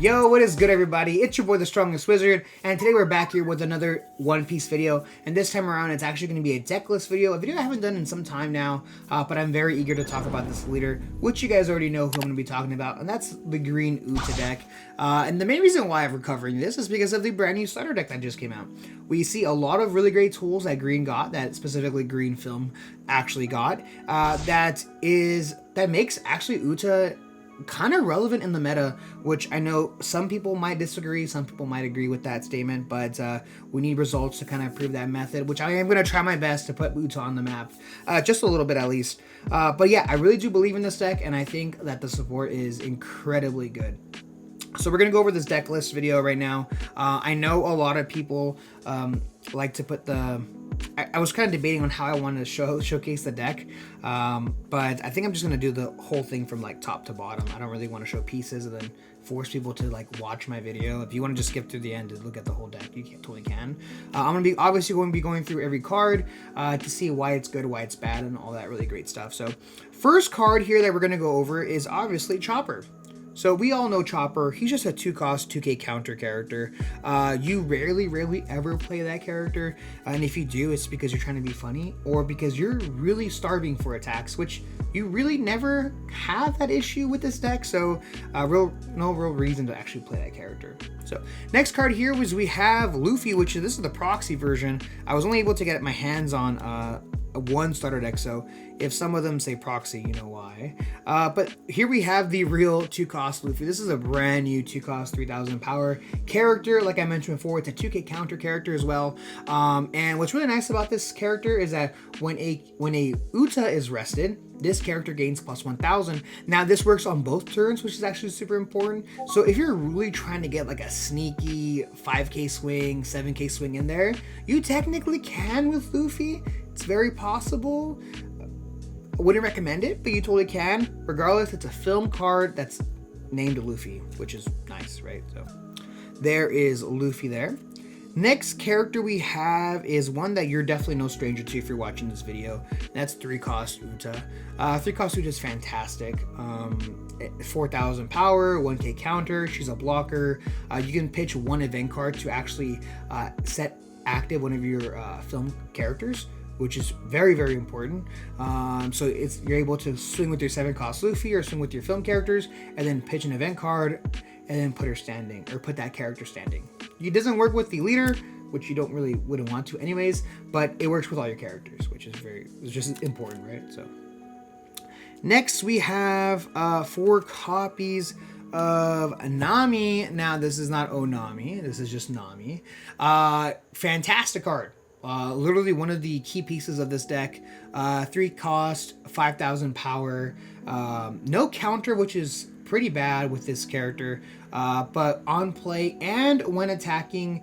Yo, what is good, everybody? It's your boy, the Strongest Wizard, and today we're back here with another One Piece video. And this time around, it's actually going to be a deck list video, a video I haven't done in some time now, but I'm very eager to talk about this leader, which you guys already know who I'm going to be talking about, and that's the green UTA deck. And the main reason why I'm recovering this is because of the brand new starter deck that just came out. We see a lot of really great tools that Green got, that specifically Green Film actually got, that makes actually UTA kind of relevant in the meta, which I know some people might disagree, some people might agree with that statement, but we need results to kind of prove that method, which I am going to try my best to put UTA on the map, just a little bit at least. But yeah, I really do believe in this deck, and I think that the support is incredibly good. So we're going to go over this deck list video right now. I know a lot of people like to put the... I was kind of debating on how I wanted to showcase the deck, but I think I'm just going to do the whole thing from like top to bottom. I don't really want to show pieces and then force people to like watch my video. If you want to just skip through the end and look at the whole deck, you totally can. I'm going to be obviously going through every card to see why it's good, why it's bad, and all that really great stuff. So first card here that we're going to go over is obviously Chopper. So we all know Chopper. He's just a 2-cost, 2k counter character. You rarely ever play that character. And if you do, it's because you're trying to be funny or because you're really starving for attacks, which you really never have that issue with this deck. So no real reason to actually play that character. So next card here was we have Luffy, which this is the proxy version. I was only able to get my hands on one starter deck, so if some of them say proxy, you know why. But here we have the real 2-cost Luffy. This is a brand new 2-cost 3000 power character. Like I mentioned before, it's a 2k counter character as well. And what's really nice about this character is that when a UTA is rested, this character gains plus 1000. Now this works on both turns, which is actually super important. So if you're really trying to get like a sneaky 5k swing, 7k swing in there, you technically can with Luffy. It's very possible. I wouldn't recommend it, but you totally can. Regardless, it's a film card that's named Luffy, which is nice, right? So there is Luffy there. Next character we have is one that you're definitely no stranger to if you're watching this video. That's 3-cost UTA. 3-cost UTA is fantastic. 4000 power, 1k counter. She's a blocker. You can pitch one event card to actually set active one of your film characters, which is very important. So you're able to swing with your 7-cost Luffy or swing with your film characters and then pitch an event card and then put her standing, or put that character standing. It doesn't work with the leader, which you wouldn't want to anyways, but it works with all your characters, which is just important, right? So next we have 4 copies of Nami. Now this is not Onami, this is just Nami. Fantastic card. Literally one of the key pieces of this deck. 3-cost, 5000 power, no counter, which is pretty bad with this character, but on play and when attacking,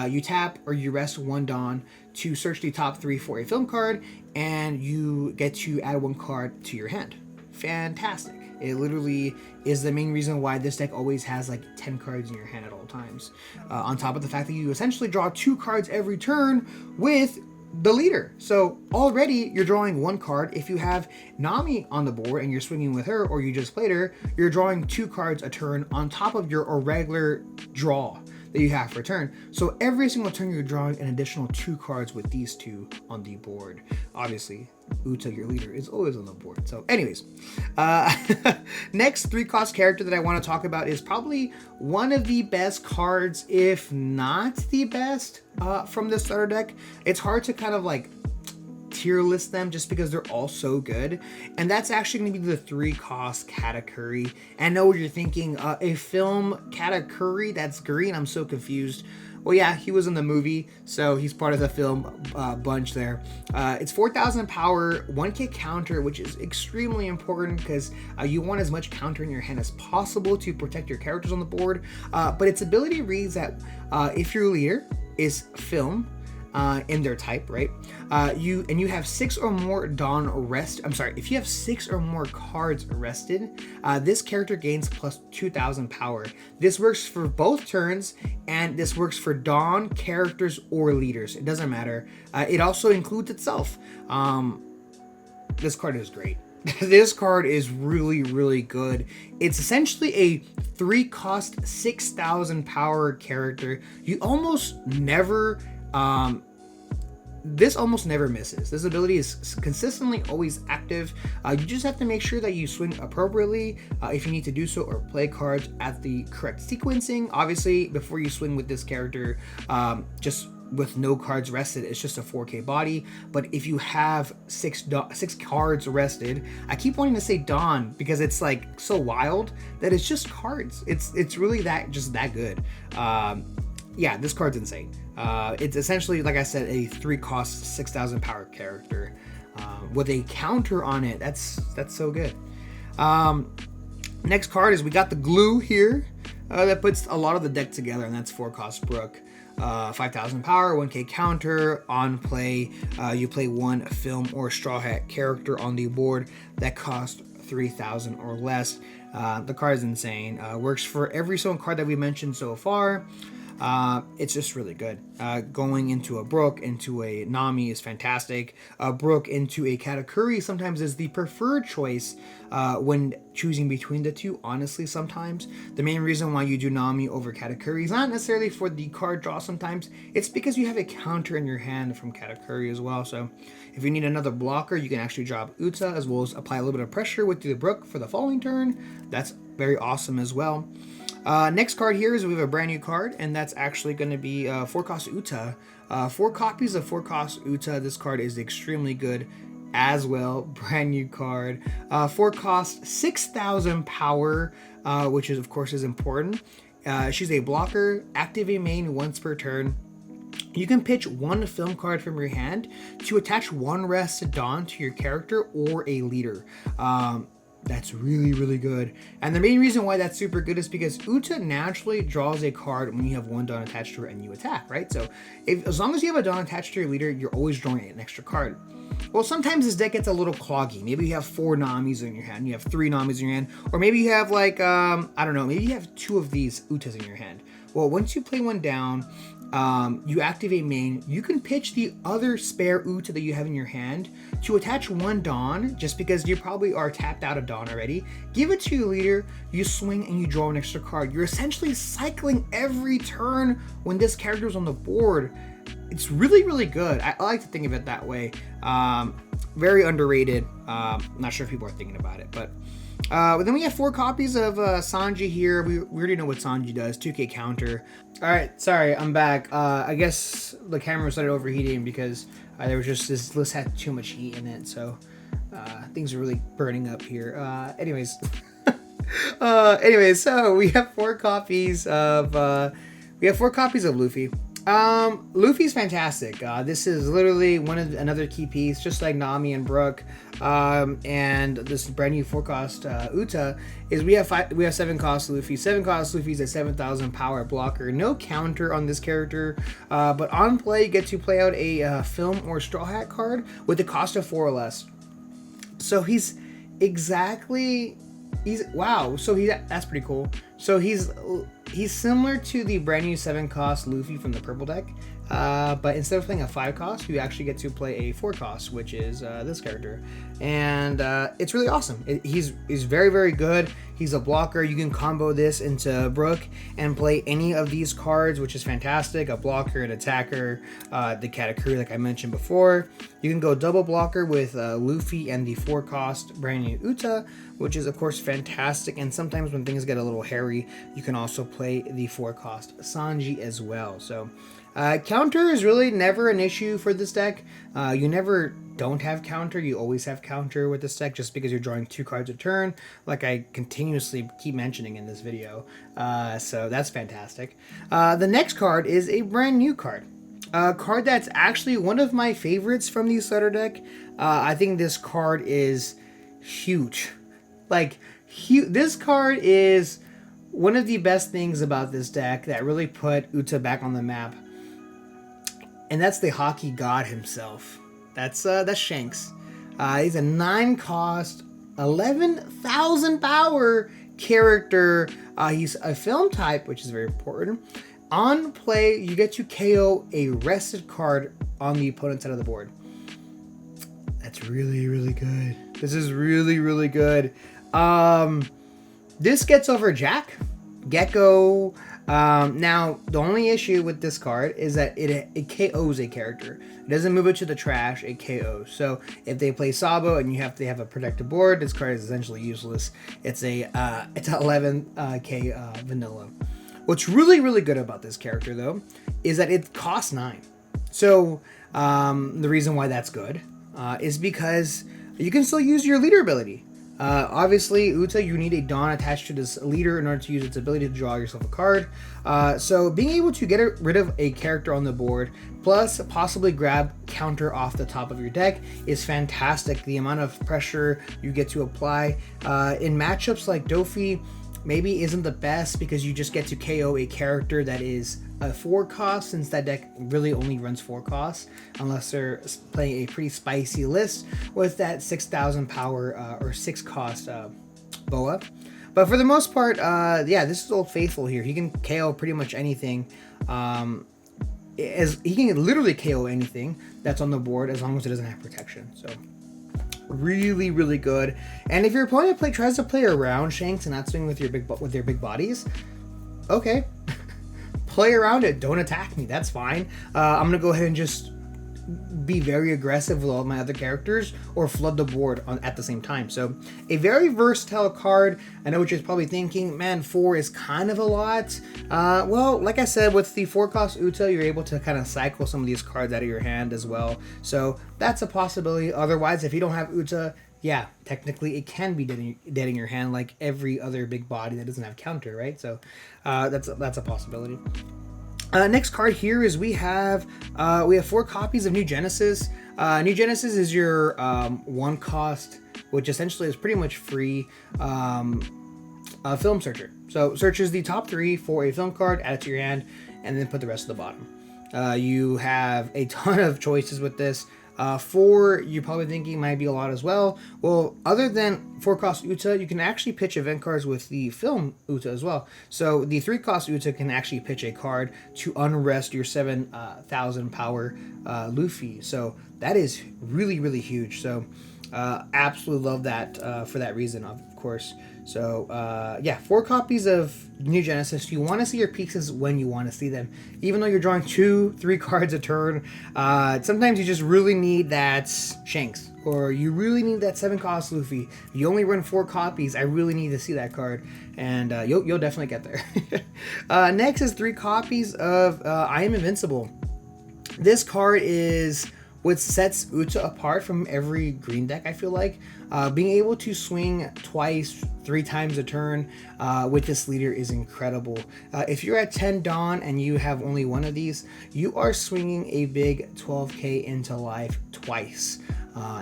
you tap or you rest 1 Dawn to search the top 3 for a film card, and you get to add 1 card to your hand. Fantastic. It literally is the main reason why this deck always has like 10 cards in your hand at all times. On top of the fact that you essentially draw 2 cards every turn with the leader. So already you're drawing 1 card. If you have Nami on the board and you're swinging with her, or you just played her, you're drawing 2 cards a turn on top of your irregular draw that you have for a turn. So every single turn you're drawing an additional 2 cards with these 2 on the board. Obviously, UTA, your leader, is always on the board. So anyways, next 3-cost character that I want to talk about is probably one of the best cards, if not the best, from this starter deck. It's hard to kind of like tier list them just because they're all so good, and that's actually going to be the 3-cost Katakuri. I know what you're thinking, a film Katakuri that's green, I'm so confused. Well, yeah, he was in the movie, so he's part of the film bunch there. It's 4000 power, 1k counter, which is extremely important because you want as much counter in your hand as possible to protect your characters on the board. But its ability reads that if your leader is film, in their type, right? You have 6 or more Dawn rest. I'm sorry, if you have 6 or more cards rested, this character gains plus 2000 power. This works for both turns, and this works for Dawn characters or leaders. It doesn't matter. It also includes itself. This card is great. This card is really, really good. It's essentially a 3-cost, 6,000 power character. You almost never, this almost never misses. This ability is consistently always active. You just have to make sure that you swing appropriately if you need to do so, or play cards at the correct sequencing. Obviously, before you swing with this character, just with no cards rested, it's just a 4K body. But if you have six cards rested, I keep wanting to say Dawn because it's like so wild that it's just cards. It's really just that good. Yeah, this card's insane. It's essentially, like I said, a 3-cost, 6,000 power character with a counter on it. That's so good. Next card is we got the glue here that puts a lot of the deck together, and that's 4-cost Brook. 5,000 power, 1K counter. On play, you play one film or straw hat character on the board that costs 3,000 or less. The card is insane. Works for every single card that we mentioned so far. It's just really good. Going into a Brook, into a Nami is fantastic. A Brook into a Katakuri sometimes is the preferred choice when choosing between the two, honestly, sometimes. The main reason why you do Nami over Katakuri is not necessarily for the card draw sometimes. It's because you have a counter in your hand from Katakuri as well. So if you need another blocker, you can actually drop Uta as well as apply a little bit of pressure with the Brook for the following turn. That's very awesome as well. Next card here is we have a brand new card, and that's actually going to be 4-cost Uta. 4 copies of 4-cost Uta. This card is extremely good as well. Brand new card. 4-cost, 6,000 power, which is of course is important. She's a blocker. Activate main once per turn. You can pitch one film card from your hand to attach one rested Dawn to your character or a leader. That's really, really good. And the main reason why that's super good is because Uta naturally draws a card when you have one Dawn attached to her and you attack, right? So as long as you have a Dawn attached to your leader, you're always drawing an extra card. Well, sometimes this deck gets a little cloggy. Maybe you have 4 Namis in your hand, you have 3 Namis in your hand, or maybe you have like, I don't know, maybe you have 2 of these Utas in your hand. Well, once you play one down, you activate main, you can pitch the other spare Uta that you have in your hand to attach one Dawn, just because you probably are tapped out of Dawn already. Give it to your leader, you swing and you draw an extra card. You're essentially cycling every turn when this character is on the board. It's really, really good. I like to think of it that way. Very underrated. Not sure if people are thinking about it, but then we have 4 copies of Sanji here. We already know what Sanji does. 2K counter. All right, sorry, I'm back. I guess the camera started overheating because there was just this list had too much heat in it, so things are really burning up here. Anyways, so we have 4 copies of Luffy. Luffy's fantastic. This is literally another key piece, just like Nami and Brook. And this brand new 4-cost Uta is we have 7-cost Luffy. 7-cost Luffy is a 7,000 power blocker. No counter on this character, but on play you get to play out a film or straw hat card with a cost of 4 or less. So that's pretty cool. So he's similar to the brand new 7-cost Luffy from the purple deck, but instead of playing a 5-cost, you actually get to play a 4-cost, which is this character, and it's really awesome. He's very, very good. He's a blocker. You can combo this into Brook and play any of these cards, which is fantastic. A blocker, an attacker, the Katakuri, like I mentioned before. You can go double blocker with Luffy and the 4-cost brand new Uta, which is of course fantastic. And sometimes when things get a little hairy, you can also play the 4-cost Sanji as well. So counter is really never an issue for this deck. You never don't have counter. You always have counter with this deck, just because you're drawing 2 cards a turn, like I continuously keep mentioning in this video. So that's fantastic. The next card is a brand new card. A card that's actually one of my favorites from the starter deck. I think this card is huge. This card is one of the best things about this deck that really put Uta back on the map. And that's the hockey god himself. That's Shanks. He's a 9-cost, 11,000 power character. He's a film type, which is very important. On play, you get to KO a rested card on the opponent's side of the board. it's really, really good. This is really, really good. This gets over Jack, Gecko. Now, the only issue with this card is that it KOs a character. It doesn't move it to the trash, it KOs. So if they play Sabo and you have to have a protected board, this card is essentially useless. It's a 11k vanilla. What's really, really good about this character, though, is that it costs 9. So the reason why that's good is because you can still use your leader ability. Obviously, UTA, you need a Dawn attached to this leader in order to use its ability to draw yourself a card. So being able to get rid of a character on the board, plus possibly grab counter off the top of your deck, is fantastic. The amount of pressure you get to apply in matchups like Dofi maybe isn't the best, because you just get to KO a character that is a 4 cost, since that deck really only runs 4 costs unless they're playing a pretty spicy list with that 6,000 power or 6 cost Boa. But for the most part, yeah, this is Old Faithful here. He can KO pretty much anything. As he can literally KO anything that's on the board as long as it doesn't have protection. So really, really good. And if your opponent tries to play around Shanks and not swing with your big bodies, okay, play around it. Don't attack me. That's fine. I'm gonna go ahead and just be very aggressive with all my other characters, or flood the board at the same time. So a very versatile card. I know what you're probably thinking, man, 4 is kind of a lot. Well, like I said, with the 4 cost UTA, you're able to kind of cycle some of these cards out of your hand as well. So that's a possibility. Otherwise, if you don't have UTA, yeah, technically it can be dead in your hand like every other big body that doesn't have counter, right? So that's a possibility. Next card here is we have 4 copies of New Genesis. New Genesis is your 1 cost, which essentially is pretty much free film searcher. So searches the top 3 for a film card, add it to your hand, and then put the rest at the bottom. You have a ton of choices with this. 4, you're probably thinking might be a lot as well. Well, other than 4 cost UTA, you can actually pitch event cards with the film UTA as well. So the 3 cost UTA can actually pitch a card to unrest your 7,000 power Luffy. So that is really, really huge. So absolutely love that for that reason, of course. So yeah, 4 copies of New Genesis. You want to see your pieces when you want to see them. Even though you're drawing 2-3 cards a turn, sometimes you just really need that Shanks, or you really need that 7 cost Luffy. You only run 4 copies. I really need to see that card, and you'll definitely get there. Next is 3 copies of I Am Invincible. This card is what sets UTA apart from every green deck, I feel like. Being able to swing twice, 3 times a turn with this leader is incredible. If you're at 10 Dawn and you have only 1 of these, you are swinging a big 12k into life twice.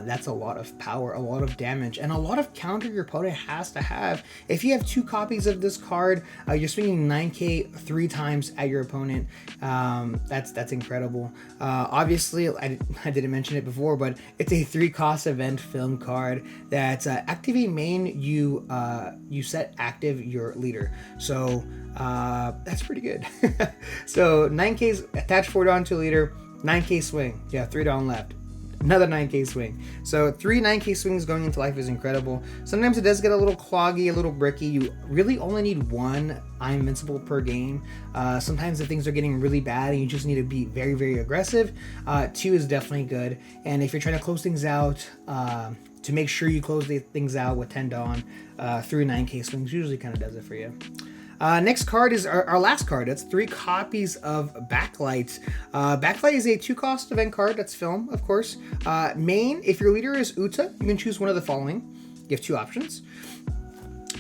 That's a lot of power, a lot of damage, and a lot of counter your opponent has to have. If you have 2 copies of this card, you're swinging 9k 3 times at your opponent. That's incredible. Obviously, I didn't mention it before, but it's a 3 cost event film card that activate main, you set active your leader. So that's pretty good. So 9k's attach 4 Dawn to leader, 9k swing. Yeah, 3 Dawn left. Another 9k swing. So 3 9k swings going into life is incredible. Sometimes it does get a little cloggy, a little bricky. You really only need 1 I'm Invincible per game. Sometimes if things are getting really bad and you just need to be very, very aggressive, 2 is definitely good. And if you're trying to close things out, to make sure you close things out with 10 Dawn, 3 9k swings usually kind of does it for you. Next card is our last card. That's 3 copies of Backlight. Backlight is a 2 cost event card. That's film, of course. Main, if your leader is UTA, you can choose one of the following. You have 2 options.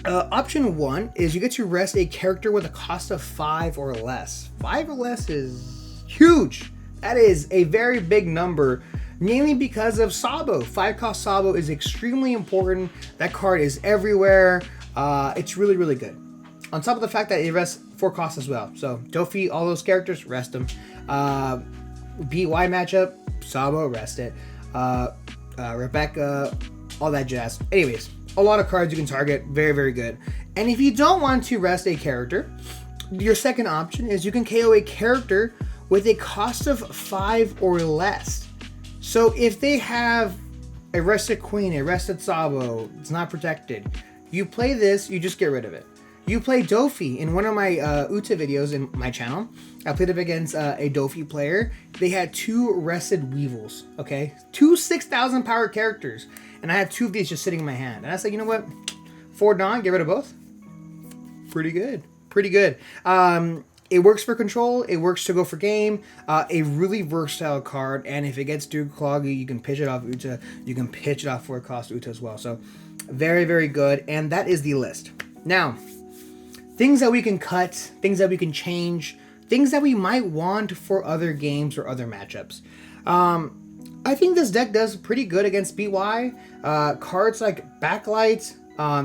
Option 1 is you get to rest a character with a cost of 5 or less. 5 or less is huge. That is a very big number, mainly because of Sabo. 5 cost Sabo is extremely important. That card is everywhere. It's really, really good. On top of the fact that it rests 4 costs as well. So Dofi, all those characters, rest them. BY matchup, Sabo, rest it. Rebecca, all that jazz. Anyways, a lot of cards you can target. Very, very good. And if you don't want to rest a character, your second option is you can KO a character with a cost of 5 or less. So if they have a rested queen, a rested Sabo, it's not protected. You play this, you just get rid of it. You play Dofi. In one of my UTA videos in my channel, I played up against a Dofi player. They had 2 rested Weevils, okay? 2 6,000 power characters. And I had 2 of these just sitting in my hand. And I said, you know what? For Dawn, get rid of both. Pretty good. Pretty good. It works for control. It works to go for game. A really versatile card. And if it gets too cloggy, you can pitch it off UTA. You can pitch it off for a cost UTA as well. So very, very good. And that is the list. Now, things that we can cut, things that we can change, things that we might want for other games or other matchups. I think this deck does pretty good against BY. Cards like Backlight,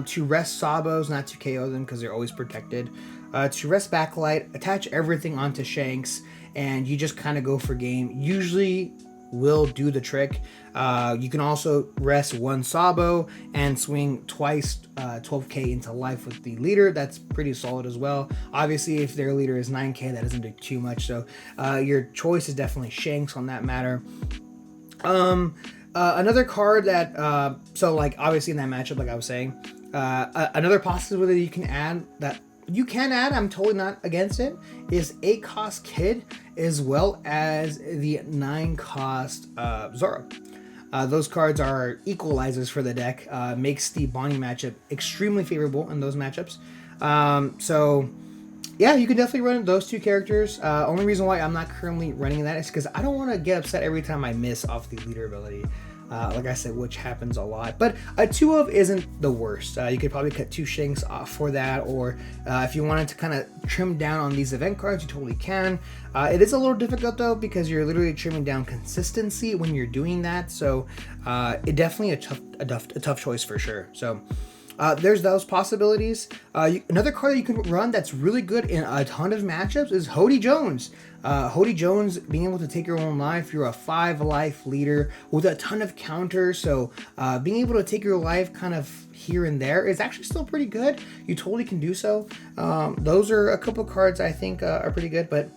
to rest Sabos, not to KO them because they're always protected. To rest Backlight, attach everything onto Shanks, and you just kind of go for game. Usually will do the trick. You can also rest 1 Sabo and swing twice 12k into life with the leader. That's pretty solid as well. Obviously, if their leader is 9k, that doesn't do too much. So your choice is definitely Shanks on that matter. Another card that, so like obviously in that matchup, like I was saying, another possibility you can add that you can add, I'm totally not against it, is 8 cost Kid as well as the 9 cost Zoro. Those cards are equalizers for the deck, makes the bonding matchup extremely favorable in those matchups. So yeah, you can definitely run those 2 characters. Only reason why I'm not currently running that is because I don't want to get upset every time I miss off the leader ability. Like I said, which happens a lot. But a 2 of isn't the worst. You could probably cut 2 Shanks off for that, or if you wanted to kind of trim down on these event cards, you totally can. It is a little difficult though, because you're literally trimming down consistency when you're doing that. So it definitely a tough choice for sure. So there's those possibilities. Another card that you can run that's really good in a ton of matchups is Hody Jones. Hody Jones being able to take your own life. You're a 5 life leader with a ton of counters, so being able to take your life kind of here and there is actually still pretty good. You totally can do so. Those are a couple cards I think are pretty good, but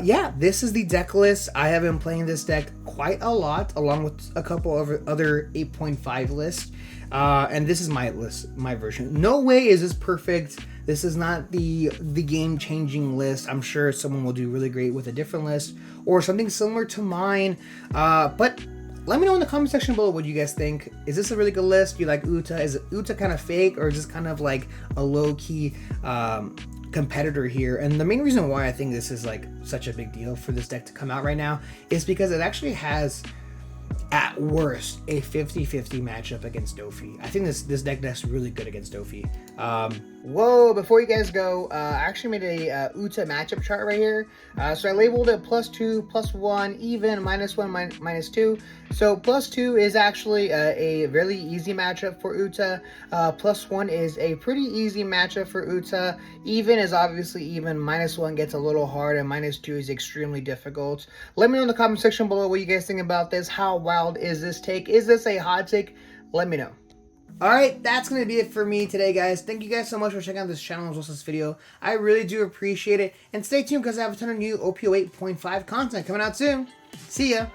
yeah, this is the deck list. I have been playing this deck quite a lot, along with a couple of other 8.5 lists. And this is my list, my version. No way is this perfect. This is not the game-changing list. I'm sure someone will do really great with a different list or something similar to mine. But let me know in the comment section below what you guys think. Is this a really good list? Do you like UTA? Is UTA kind of fake, or is this kind of like a low-key competitor here? And the main reason why I think this is like such a big deal for this deck to come out right now is because it actually has, at worst, a 50-50 matchup against Dofi. I think this deck is really good against Dofi. Whoa, before you guys go, I actually made a UTA matchup chart right here. So I labeled it +2, +1, even, -1, -2. So +2 is actually a really easy matchup for UTA. +1 is a pretty easy matchup for UTA. Even is obviously even. -1 gets a little hard, and -2 is extremely difficult. Let me know in the comment section below what you guys think about this. How wild is this take? Is this a hot take? Let me know. Alright, that's going to be it for me today, guys. Thank you guys so much for checking out this channel as well as this video. I really do appreciate it. And stay tuned because I have a ton of new OP08.5 content coming out soon. See ya!